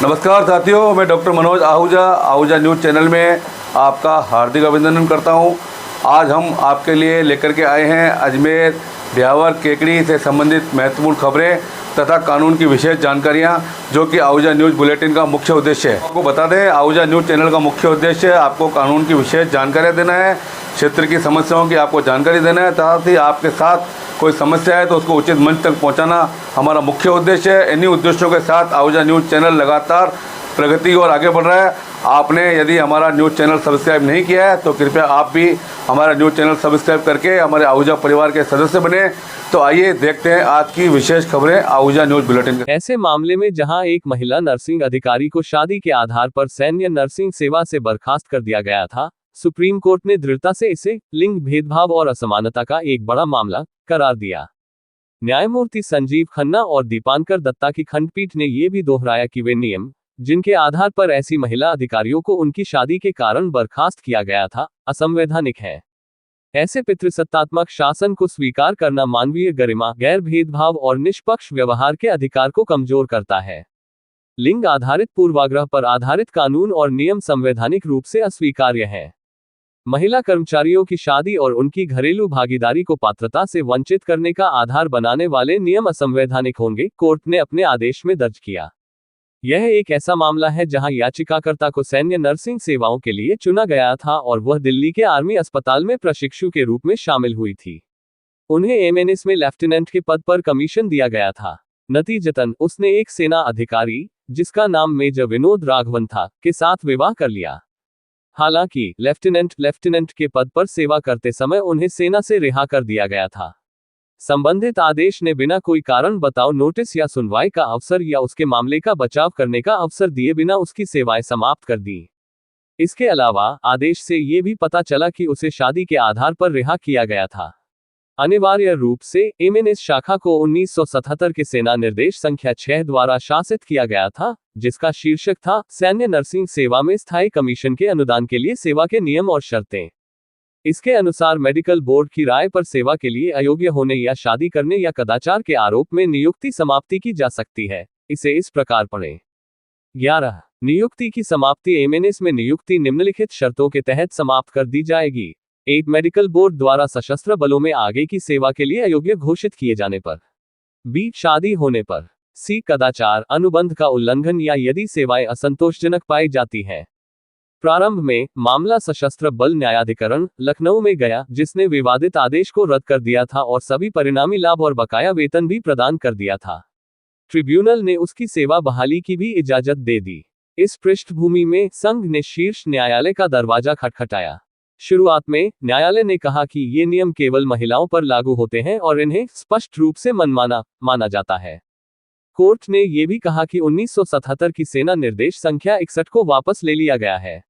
नमस्कार साथियों, मैं doctor Manoj Ahuja news channel में आपका हार्दिक अभिनंदन करता हूं। आज हम आपके लिए लेकर के आए हैं अजमेर ब्यावर केकड़ी से संबंधित महत्वपूर्ण खबरें तथा कानून की विशेष जानकारियां, जो कि आहूजा न्यूज़ बुलेटिन का मुख्य उद्देश्य है। आपको बता दें, आहूजा न्यूज़ चैनल का मुख्य उद्देश्य आपको कानून की विशेष जानकारियाँ देना है, क्षेत्र की समस्याओं की आपको जानकारी देना है, साथ ही आपके साथ कोई समस्या है तो उसको उचित मंच तक पहुंचाना हमारा मुख्य उद्देश्य है। इन्हीं उद्देश्यों के साथ आहूजा न्यूज़ चैनल लगातार प्रगति और आगे बढ़ रहा है। आपने यदि हमारा न्यूज़ चैनल सब्सक्राइब नहीं किया है तो कृपया आप भी हमारा न्यूज़ चैनल सब्सक्राइब करके हमारे आहूजा परिवार के सदस्य बने। तो आइए देखते हैं आज की विशेष खबरें आहूजा न्यूज़ बुलेटिन। ऐसे मामले में जहां एक महिला नर्सिंग अधिकारी को शादी के आधार पर सैन्य नर्सिंग सेवा से बर्खास्त कर दिया गया था, सुप्रीम कोर्ट ने दृढ़ता से इसे लिंग भेदभाव और असमानता का एक बड़ा मामला करार दिया। न्यायमूर्ति संजीव खन्ना और दीपांकर दत्ता की खंडपीठ ने यह भी दोहराया कि वे नियम जिनके आधार पर ऐसी महिला अधिकारियों को उनकी शादी के कारण बर्खास्त किया गया था, असंवैधानिक है। ऐसे पितृसत्तात्मक शासन को स्वीकार करना मानवीय गरिमा, गैर भेदभाव और निष्पक्ष व्यवहार के अधिकार को कमजोर करता है। लिंग आधारित पूर्वाग्रह पर आधारित कानून और नियम संवैधानिक रूप से अस्वीकार्य है। महिला कर्मचारियों की शादी और उनकी घरेलू भागीदारी को पात्रता से वंचित करने का आधार बनाने वाले नियम असंवैधानिक होंगे, कोर्ट ने अपने आदेश में दर्ज किया। यह एक ऐसा मामला है जहां याचिकाकर्ता को सैन्य नर्सिंग सेवाओं के लिए चुना गया था और वह दिल्ली के आर्मी अस्पताल में प्रशिक्षु के रूप में शामिल हुई थी। उन्हें एमएनएस में लेफ्टिनेंट के पद पर कमीशन दिया गया था। नतीजतन उसने एक सेना अधिकारी, जिसका नाम मेजर विनोद राघवन था, के साथ विवाह कर लिया। हालांकि लेफ्टिनेंट के पद पर सेवा करते समय उन्हें सेना से रिहा कर दिया गया था। संबंधित आदेश ने बिना कोई कारण बताओ नोटिस या सुनवाई का अवसर या उसके मामले का बचाव करने का अवसर दिए बिना उसकी सेवाएं समाप्त कर दी। इसके अलावा आदेश से ये भी पता चला कि उसे शादी के आधार पर रिहा किया गया था। अनिवार्य रूप से एमएनएस शाखा को 1977 के सेना निर्देश संख्या 6 द्वारा शासित किया गया था, जिसका शीर्षक था सैन्य नर्सिंग सेवा में स्थायी कमीशन के अनुदान के लिए सेवा के नियम और शर्तें। इसके अनुसार मेडिकल बोर्ड की राय पर सेवा के लिए अयोग्य होने या शादी करने या कदाचार के आरोप में नियुक्ति समाप्ति की जा सकती है। इसे इस प्रकार पढ़ें। 11. नियुक्ति की समाप्ति एमएनएस में नियुक्ति निम्नलिखित शर्तों के तहत समाप्त कर दी जाएगी। 8. मेडिकल बोर्ड द्वारा सशस्त्र बलों में आगे की सेवा के लिए अयोग्य घोषित किए जाने पर। B. शादी होने पर। C. कदाचार, अनुबंध का उल्लंघन या यदि सेवाएं असंतोषजनक पाई जाती हैं। प्रारंभ में मामला सशस्त्र बल न्यायाधिकरण लखनऊ में गया, जिसने विवादित आदेश को रद्द कर दिया था और सभी परिणामी लाभ और बकाया वेतन भी प्रदान कर दिया था। ट्रिब्यूनल ने उसकी सेवा बहाली की भी इजाजत दे दी। इस पृष्ठभूमि में संघ ने शीर्ष न्यायालय का दरवाजा खटखटाया। शुरुआत में न्यायालय ने कहा कि ये नियम केवल महिलाओं पर लागू होते हैं और इन्हें स्पष्ट रूप से मनमाना माना जाता है। कोर्ट ने यह भी कहा कि 1977 की सेना निर्देश संख्या 61 को वापस ले लिया गया है।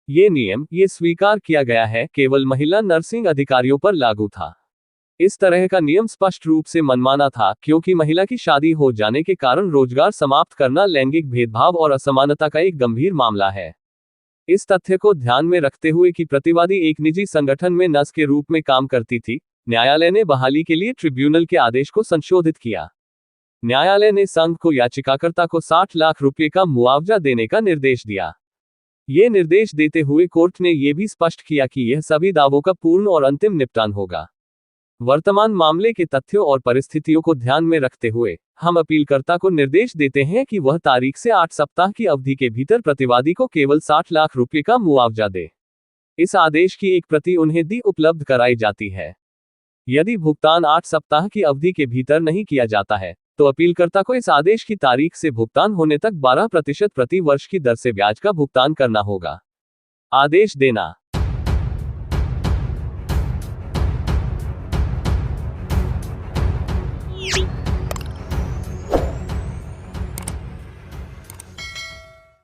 ये नियम, ये स्वीकार किया गया है, केवल महिला नर्सिंग अधिकारियों पर लागू था। इस तरह का नियम स्पष्ट रूप से मनमाना था, क्योंकि महिला की शादी हो जाने के कारण रोजगार समाप्त करना लैंगिक भेदभाव और असमानता का एक गंभीर मामला है। इस तथ्य को ध्यान में रखते हुए कि प्रतिवादी एक निजी संगठन में नर्स के रूप में काम करती थी, न्यायालय ने बहाली के लिए ट्रिब्यूनल के आदेश को संशोधित किया। न्यायालय ने संघ को याचिकाकर्ता को 60 लाख रुपये का मुआवजा देने का निर्देश दिया। ये निर्देश देते हुए कोर्ट ने यह भी स्पष्ट किया कि यह सभी दावों का पूर्ण और अंतिम निपटान होगा। वर्तमान मामले के तथ्यों और परिस्थितियों को ध्यान में रखते हुए हम अपीलकर्ता को निर्देश देते हैं कि वह तारीख से 8 सप्ताह की अवधि के भीतर प्रतिवादी को केवल 60 लाख रुपये का मुआवजा दे। इस आदेश की एक प्रति उन्हें उपलब्ध कराई जाती है। यदि भुगतान 8 सप्ताह की अवधि के भीतर नहीं किया जाता है तो अपीलकर्ता को इस आदेश की तारीख से भुगतान होने तक 12% प्रति वर्ष की दर से ब्याज का भुगतान करना होगा। आदेश देना।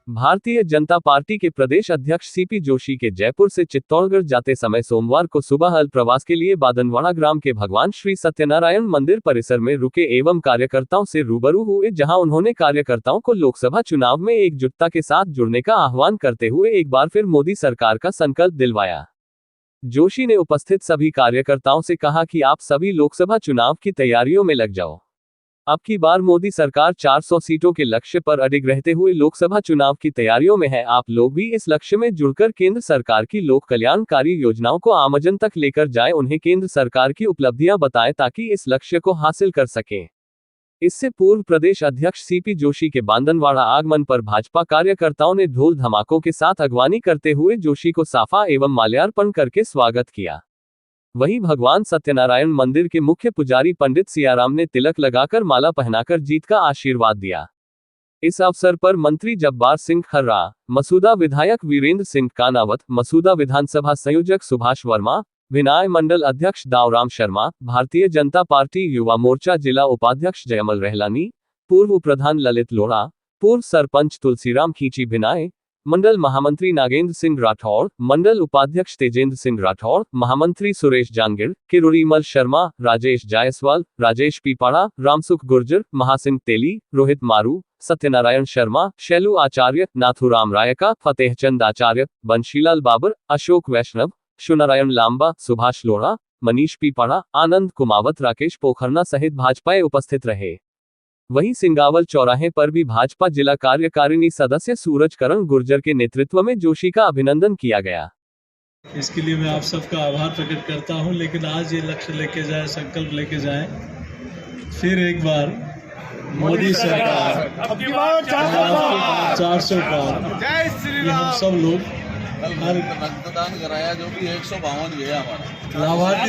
भारतीय जनता पार्टी के प्रदेश अध्यक्ष सीपी जोशी के जयपुर से चित्तौड़गढ़ जाते समय सोमवार को सुबह अल्प प्रवास के लिए बादनवाड़ा ग्राम के भगवान श्री सत्यनारायण मंदिर परिसर में रुके एवं कार्यकर्ताओं से रूबरू हुए, जहां उन्होंने कार्यकर्ताओं को लोकसभा चुनाव में एकजुटता के साथ जुड़ने का आह्वान करते हुए एक बार फिर मोदी सरकार का संकल्प दिलवाया। जोशी ने उपस्थित सभी कार्यकर्ताओं से कहा कि आप सभी लोकसभा चुनाव की तैयारियों में लग जाओ। अब की बार मोदी सरकार 400 सीटों के लक्ष्य पर अडिग रहते हुए लोकसभा चुनाव की तैयारियों में है। आप लोग भी इस लक्ष्य में जुड़कर केंद्र सरकार की लोक कल्याणकारी योजनाओं को आमजन तक लेकर जाएं, उन्हें केंद्र सरकार की उपलब्धियां बताएं ताकि इस लक्ष्य को हासिल कर सकें। इससे पूर्व प्रदेश अध्यक्ष सीपी जोशी के बांदनवाड़ा आगमन पर भाजपा कार्यकर्ताओं ने ढोल धमाकों के साथ अगवानी करते हुए जोशी को साफा एवं माल्यार्पण करके स्वागत किया। वहीं भगवान सत्यनारायण मंदिर के मुख्य पुजारी पंडित सियाराम ने तिलक लगाकर माला पहनाकर जीत का आशीर्वाद दिया। इस अवसर पर मंत्री जब्बार सिंह खर्रा, मसूदा विधायक वीरेंद्र सिंह कानावत, मसूदा विधानसभा संयोजक सुभाष वर्मा, विनाय मंडल अध्यक्ष दावराम शर्मा, भारतीय जनता पार्टी युवा मोर्चा जिला उपाध्यक्ष जयमल रहलानी, पूर्व प्रधान ललित लोढ़ा, पूर्व सरपंच तुलसीराम खींची भिनाय, मंडल महामंत्री नागेंद्र सिंह राठौड़, मंडल उपाध्यक्ष तेजेंद्र सिंह राठौड़, महामंत्री सुरेश जांगिड़, किरोड़ीमल शर्मा, राजेश जायसवाल, राजेश पीपाड़ा, रामसुख गुर्जर, महासिंह तेली, रोहित मारू, सत्यनारायण शर्मा, शैलू आचार्य, नाथुराम रायका, फतेहचंद आचार्य, बंशीलाल बाबर, अशोक वैष्णव, शुनारायण लांबा, सुभाष लोढ़ा, मनीष पीपाड़ा, आनंद कुमावत, राकेश पोखरना सहित भाजपाए उपस्थित रहे। वहीं सिंगावल चौराहे पर भी भाजपा जिला कार्यकारिणी सदस्य सूरज करण गुर्जर के नेतृत्व में जोशी का अभिनंदन किया गया। इसके लिए मैं आप सबका आभार प्रकट करता हूं, लेकिन आज ये लक्ष्य लेके जाए, संकल्प लेके जाए, फिर एक बार मोदी सरकार 400 पार, ये हम सब लोग हर रक्तदान कराया जो कि 152 गया हमारा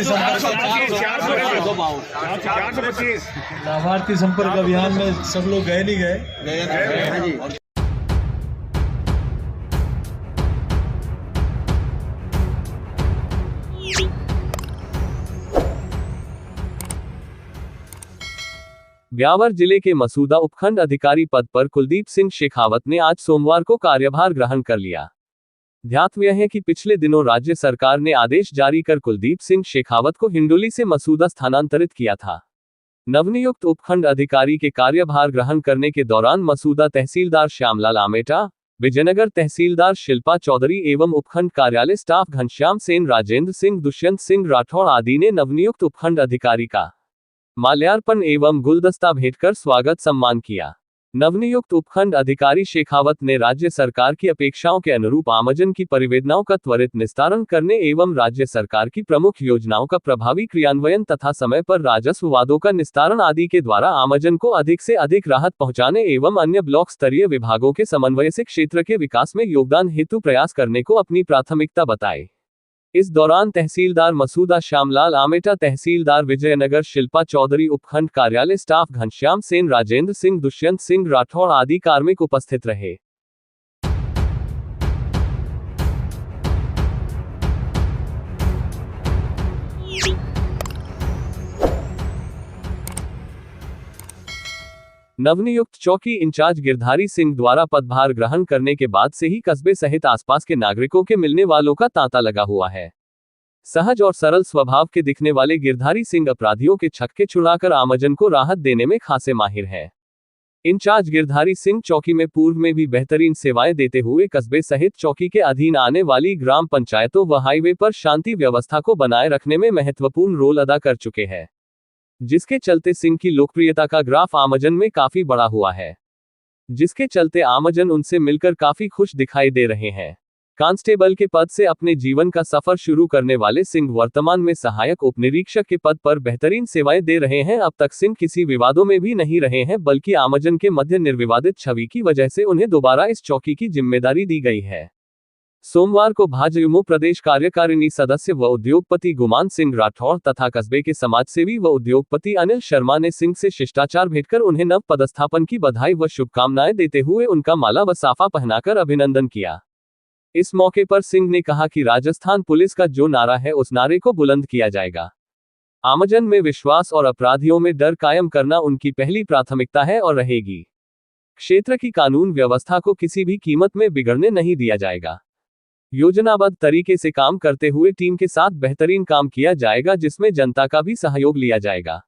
लाभार्थी संपर्क अभियान में सब लोग गए नहीं गए। ब्यावर जिले के मसूदा उपखंड अधिकारी पद पर कुलदीप सिंह शेखावत ने आज सोमवार को कार्यभार ग्रहण कर लिया। ध्यातव्य है कि पिछले दिनों राज्य सरकार ने आदेश जारी कर कुलदीप सिंह शेखावत को हिंडोली से मसूदा स्थानांतरित किया था। नवनियुक्त उपखंड अधिकारी के कार्यभार ग्रहण करने के दौरान मसूदा तहसीलदार श्यामलाल आमेटा, विजयनगर तहसीलदार शिल्पा चौधरी एवं उपखंड कार्यालय स्टाफ घनश्याम सेन, राजेंद्र सिंह, दुष्यंत सिंह राठौड़ आदि ने नवनियुक्त उपखंड अधिकारी का माल्यार्पण एवं गुलदस्ता भेंट कर स्वागत सम्मान किया। नवनियुक्त उपखंड अधिकारी शेखावत ने राज्य सरकार की अपेक्षाओं के अनुरूप आमजन की परिवेदनाओं का त्वरित निस्तारण करने एवं राज्य सरकार की प्रमुख योजनाओं का प्रभावी क्रियान्वयन तथा समय पर राजस्व वादों का निस्तारण आदि के द्वारा आमजन को अधिक से अधिक राहत पहुंचाने एवं अन्य ब्लॉक स्तरीय विभागों के समन्वय से क्षेत्र के विकास में योगदान हेतु प्रयास करने को अपनी प्राथमिकता बताए। इस दौरान तहसीलदार मसूदा श्यामलाल आमेटा, तहसीलदार विजयनगर शिल्पा चौधरी, उपखंड कार्यालय स्टाफ घनश्याम सेन, राजेंद्र सिंह, दुष्यंत सिंह राठौड़ आदि कार्मिक उपस्थित रहे। नवनियुक्त चौकी इंचार्ज गिरधारी सिंह द्वारा पदभार ग्रहण करने के बाद से ही कस्बे सहित आसपास के नागरिकों के मिलने वालों का तांता लगा हुआ है। सहज और सरल स्वभाव के दिखने वाले गिरधारी सिंह अपराधियों के छक्के छुड़ाकर आमजन को राहत देने में खासे माहिर है। इंचार्ज गिरधारी सिंह चौकी में पूर्व में भी बेहतरीन सेवाएं देते हुए कस्बे सहित चौकी के अधीन आने वाली ग्राम पंचायतों व हाईवे पर शांति व्यवस्था को बनाए रखने में महत्वपूर्ण रोल अदा कर चुके हैं, जिसके चलते सिंह की लोकप्रियता का ग्राफ आमजन में काफी बड़ा हुआ है, जिसके चलते आमजन उनसे मिलकर काफी खुश दिखाई दे रहे हैं। कांस्टेबल के पद से अपने जीवन का सफर शुरू करने वाले सिंह वर्तमान में सहायक उप निरीक्षक के पद पर बेहतरीन सेवाएं दे रहे हैं। अब तक सिंह किसी विवादों में भी नहीं रहे हैं, बल्कि आमजन के मध्य निर्विवादित छवि की वजह से उन्हें दोबारा इस चौकी की जिम्मेदारी दी गई है। सोमवार को भाजयुमो प्रदेश कार्यकारिणी सदस्य व उद्योगपति गुमान सिंह राठौड़ तथा कस्बे के समाजसेवी व उद्योगपति अनिल शर्मा ने सिंह से शिष्टाचार भेंट कर उन्हें नव पदस्थापन की बधाई व शुभकामनाएं देते हुए उनका माला व साफा पहनाकर अभिनंदन किया। इस मौके पर सिंह ने कहा कि राजस्थान पुलिस का जो नारा है उस नारे को बुलंद किया जाएगा। आमजन में विश्वास और अपराधियों में डर कायम करना उनकी पहली प्राथमिकता है और रहेगी। क्षेत्र की कानून व्यवस्था को किसी भी कीमत में बिगड़ने नहीं दिया जाएगा। योजनाबद्ध तरीके से काम करते हुए टीम के साथ बेहतरीन काम किया जाएगा, जिसमें जनता का भी सहयोग लिया जाएगा।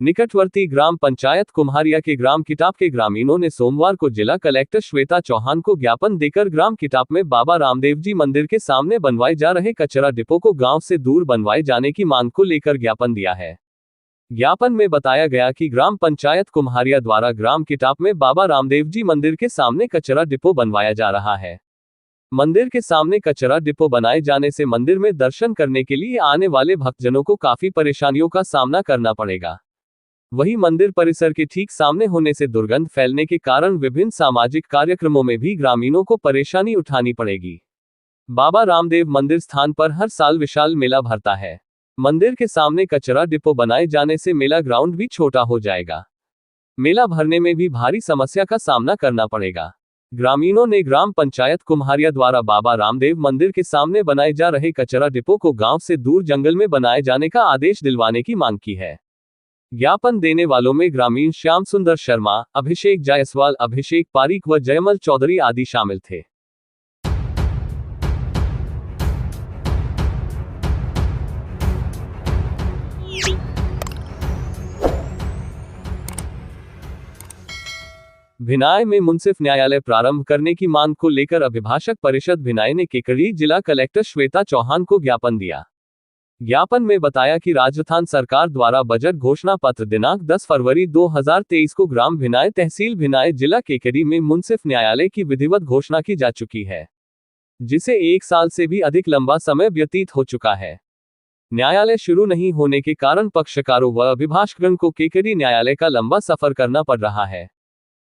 निकटवर्ती ग्राम पंचायत कुम्हारिया के ग्राम किटाप के ग्रामीणों ने सोमवार को जिला कलेक्टर श्वेता चौहान को ज्ञापन देकर ग्राम किटाप में बाबा रामदेव जी मंदिर के सामने बनवाए जा रहे कचरा डिपो को गांव से दूर बनवाए जाने की मांग को लेकर ज्ञापन दिया है। ज्ञापन में बताया गया कि ग्राम पंचायत कुम्हारिया द्वारा ग्राम किटाप में बाबा रामदेव जी मंदिर के सामने कचरा डिपो बनवाया जा रहा है। मंदिर के सामने कचरा डिपो बनाए जाने से मंदिर में दर्शन करने के लिए आने वाले भक्तजनों को काफी परेशानियों का सामना करना पड़ेगा। वहीं मंदिर परिसर के ठीक सामने होने से दुर्गंध फैलने के कारण विभिन्न सामाजिक कार्यक्रमों में भी ग्रामीणों को परेशानी उठानी पड़ेगी। बाबा रामदेव मंदिर स्थान पर हर साल विशाल मेला भरता है। मंदिर के सामने कचरा डिपो बनाए जाने से मेला ग्राउंड भी छोटा हो जाएगा। मेला भरने में भी भारी समस्या का सामना करना पड़ेगा। ग्रामीणों ने ग्राम पंचायत कुम्हारिया द्वारा बाबा रामदेव मंदिर के सामने बनाए जा रहे कचरा डिपो को गांव से दूर जंगल में बनाए जाने का आदेश दिलवाने की मांग की है। ज्ञापन देने वालों में ग्रामीण श्याम सुंदर शर्मा, अभिषेक जायसवाल, अभिषेक पारीक व जयमल चौधरी आदि शामिल थे। भिनाय में मुंसिफ न्यायालय प्रारंभ करने की मांग को लेकर अभिभाषक परिषद भिनाय ने केकड़ी जिला कलेक्टर श्वेता चौहान को ज्ञापन दिया। ज्ञापन में बताया कि राजस्थान सरकार द्वारा बजट घोषणा पत्र दिनांक 10 फरवरी 2023 को ग्राम भिनाय, तहसील भिनाय, जिला केकड़ी में मुंसिफ न्यायालय की विधिवत घोषणा की जा चुकी है, जिसे 1 साल से भी अधिक लंबा समय व्यतीत हो चुका है। न्यायालय शुरू नहीं होने के कारण पक्षकारों व अभिभाषकगण को केकड़ी न्यायालय का लंबा सफर करना पड़ रहा है,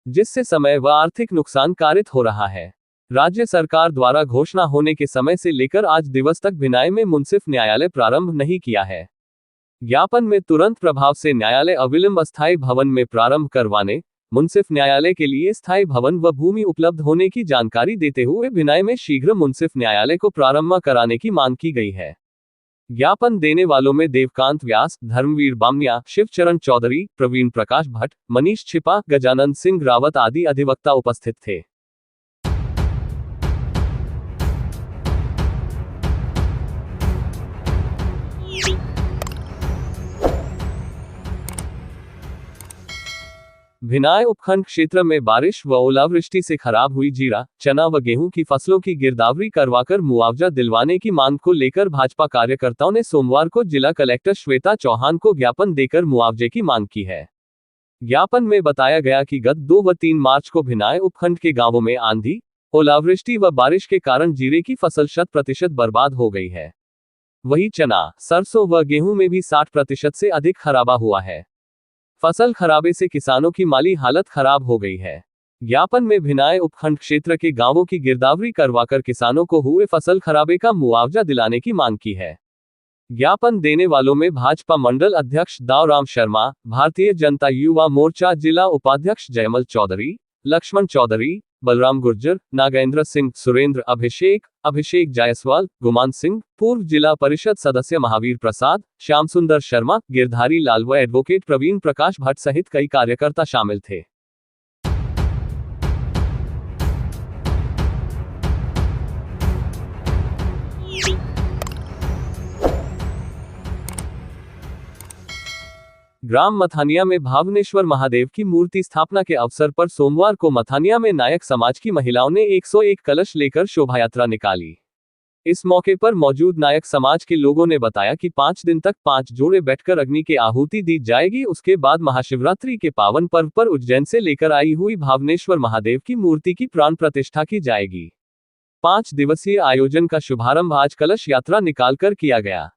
जिससे समय व आर्थिक नुकसान कारित हो रहा है। राज्य सरकार द्वारा घोषणा होने के समय से लेकर आज दिवस तक भिनाय में मुंसिफ न्यायालय प्रारंभ नहीं किया है। ज्ञापन में तुरंत प्रभाव से न्यायालय अविलंब अस्थायी भवन में प्रारंभ करवाने, मुंसिफ न्यायालय के लिए स्थायी भवन व भूमि उपलब्ध होने की जानकारी देते हुए भिनाय में शीघ्र मुंसिफ न्यायालय को प्रारंभ कराने की मांग की गई है। ज्ञापन देने वालों में देवकांत व्यास, धर्मवीर बामनिया, शिवचरण चौधरी, प्रवीण प्रकाश भट्ट, मनीष छिपा, गजानंद सिंह रावत आदि अधिवक्ता उपस्थित थे। भिनाय उपखंड क्षेत्र में बारिश व ओलावृष्टि से खराब हुई जीरा, चना व गेहूं की फसलों की गिरदावरी करवाकर मुआवजा दिलवाने की मांग को लेकर भाजपा कार्यकर्ताओं ने सोमवार को जिला कलेक्टर श्वेता चौहान को ज्ञापन देकर मुआवजे की मांग की है। ज्ञापन में बताया गया कि गत 2 व 3 मार्च को भिनाय उपखंड के गांवों में आंधी, ओलावृष्टि व बारिश के कारण जीरे की फसल 100% बर्बाद हो गई है। वहीं चना, सरसों व गेहूं में भी 60% से अधिक खराबा हुआ है। फसल खराबे से किसानों की माली हालत खराब हो गई है। ज्ञापन में भिनाय उपखंड क्षेत्र के गांवों की गिरदावरी करवाकर किसानों को हुए फसल खराबे का मुआवजा दिलाने की मांग की है। ज्ञापन देने वालों में भाजपा मंडल अध्यक्ष दावराम शर्मा, भारतीय जनता युवा मोर्चा जिला उपाध्यक्ष जयमल चौधरी, लक्ष्मण चौधरी, बलराम गुर्जर, नागेंद्र सिंह, सुरेंद्र, अभिषेक जायसवाल, गुमान सिंह, पूर्व जिला परिषद सदस्य महावीर प्रसाद, श्याम सुंदर शर्मा, गिरधारी लाल व एडवोकेट प्रवीण प्रकाश भट्ट सहित कई कार्यकर्ता शामिल थे। ग्राम मथानिया में भावनेश्वर महादेव की मूर्ति स्थापना के अवसर पर सोमवार को मथानिया में नायक समाज की महिलाओं ने 101 कलश लेकर शोभायात्रा निकाली। इस मौके पर मौजूद नायक समाज के लोगों ने बताया कि 5 दिन तक 5 जोड़े बैठकर अग्नि की आहुति दी जाएगी। उसके बाद महाशिवरात्रि के पावन पर्व पर उज्जैन से लेकर आई हुई भावनेश्वर महादेव की मूर्ति की प्राण प्रतिष्ठा की जाएगी। 5 दिवसीय आयोजन का शुभारंभ आज कलश यात्रा निकालकर किया गया।